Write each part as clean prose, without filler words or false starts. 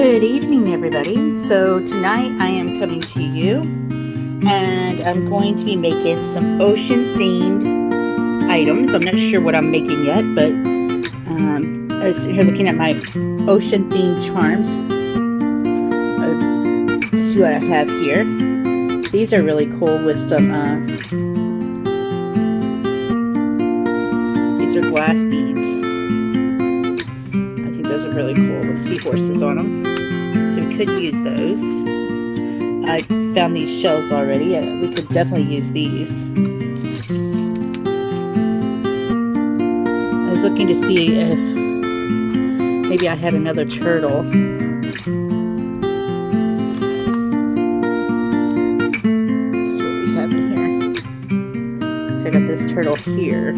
Good evening, everybody. So tonight I am coming to you and I'm going to be making some ocean themed items. I'm not sure what I'm making yet, but I was here looking at my ocean themed charms. See what I have here. These are really cool with some these are glass beads. I think those are really cool with seahorses on them. So we could use those. I found these shells already. We could definitely use these. I was looking to see if maybe I had another turtle. Let's see what we have in here. So I got this turtle here.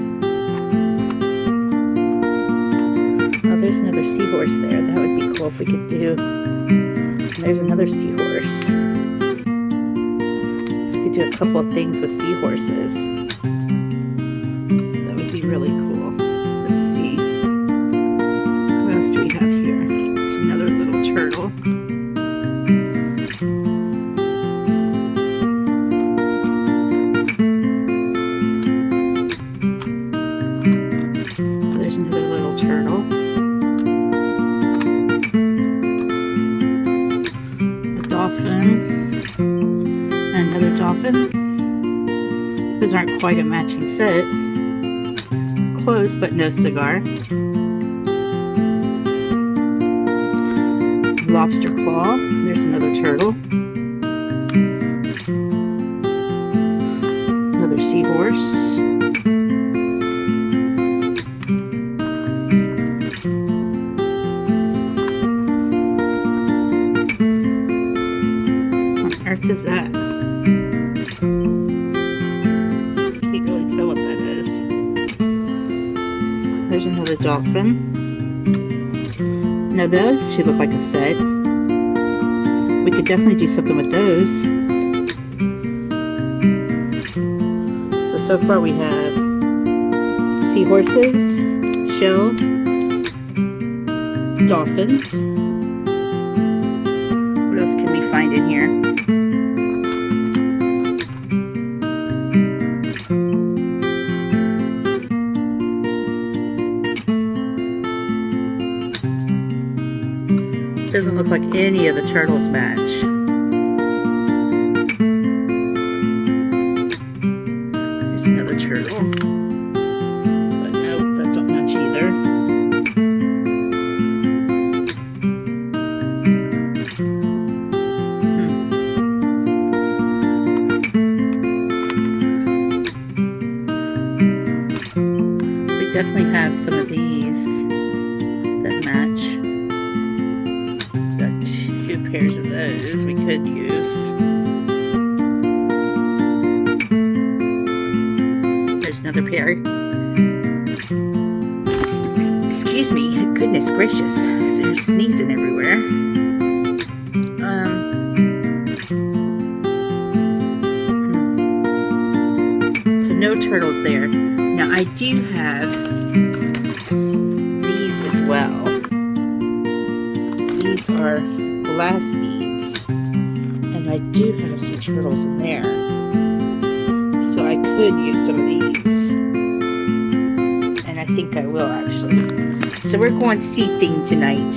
Oh, there's another seahorse there. That would be cool if we could do. And there's another seahorse. We could do a couple of things with seahorses. That would be really cool. Let's see. What else do we have here? There's another little turtle. There's another little turtle. Dolphin, another dolphin. Those aren't quite a matching set. Close, but no cigar. Lobster claw. There's another turtle. Another seahorse. Is that? Can't really tell what that is. There's another dolphin. Now those two look like a set. We could definitely do something with those. So far we have seahorses, shells, dolphins. What else can we find in here? Doesn't look like any of the turtles match. There's another turtle. But nope, that don't match either. We definitely have some of these that match. Pairs of those we could use. There's another pair. Excuse me, goodness gracious, there's sneezing everywhere. So no turtles there. Now I do have these as well. These are glass beads, and I do have some turtles in there, so I could use some of these, and I think I will actually. So we're going sea theme tonight,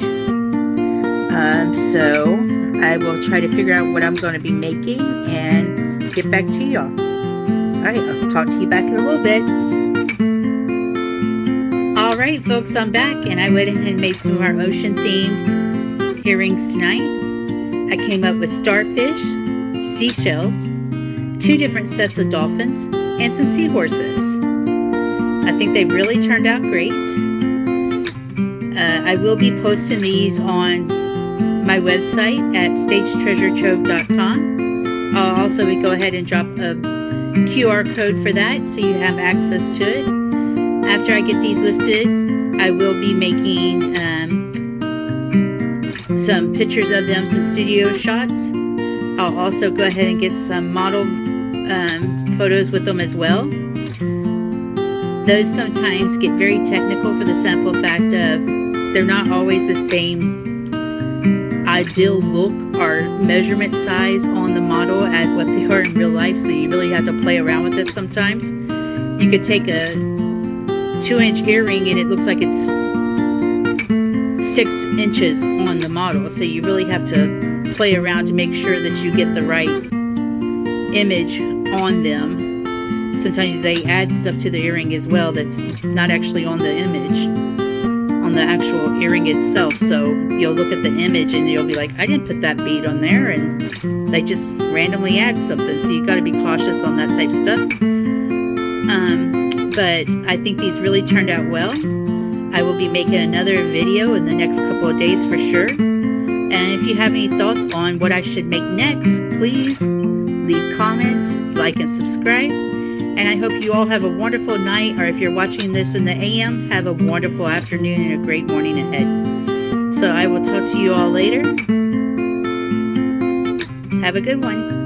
so I will try to figure out what I'm going to be making and get back to y'all. Alright, I'll talk to you back in a little bit. Alright folks, I'm back, and I went ahead and made some of our ocean themed earrings tonight. I came up with starfish, seashells, 2 different sets of dolphins, and some seahorses. I think they've really turned out great. I will be posting these on my website at stagetreasuretrove.com. I'll also go ahead and drop a QR code for that so you have access to it. After I get these listed, I will be making some pictures of them, some studio shots. I'll also go ahead and get some model photos with them as well. Those sometimes get very technical for the simple fact of they're not always the same ideal look or measurement size on the model as what they are in real life, so you really have to play around with it sometimes. You could take a 2-inch earring and it looks like it's 6 inches on the model, so you really have to play around to make sure that you get the right image on them. Sometimes they add stuff to the earring as well that's not actually on the image, on the actual earring itself. So you'll look at the image and you'll be like, I didn't put that bead on there, and they just randomly add something. So you've got to be cautious on that type of stuff. But I think these really turned out well. I will be making another video in the next couple of days for sure. And if you have any thoughts on what I should make next, please leave comments, like, and subscribe. And I hope you all have a wonderful night, or if you're watching this in the AM, have a wonderful afternoon and a great morning ahead. So I will talk to you all later. Have a good one.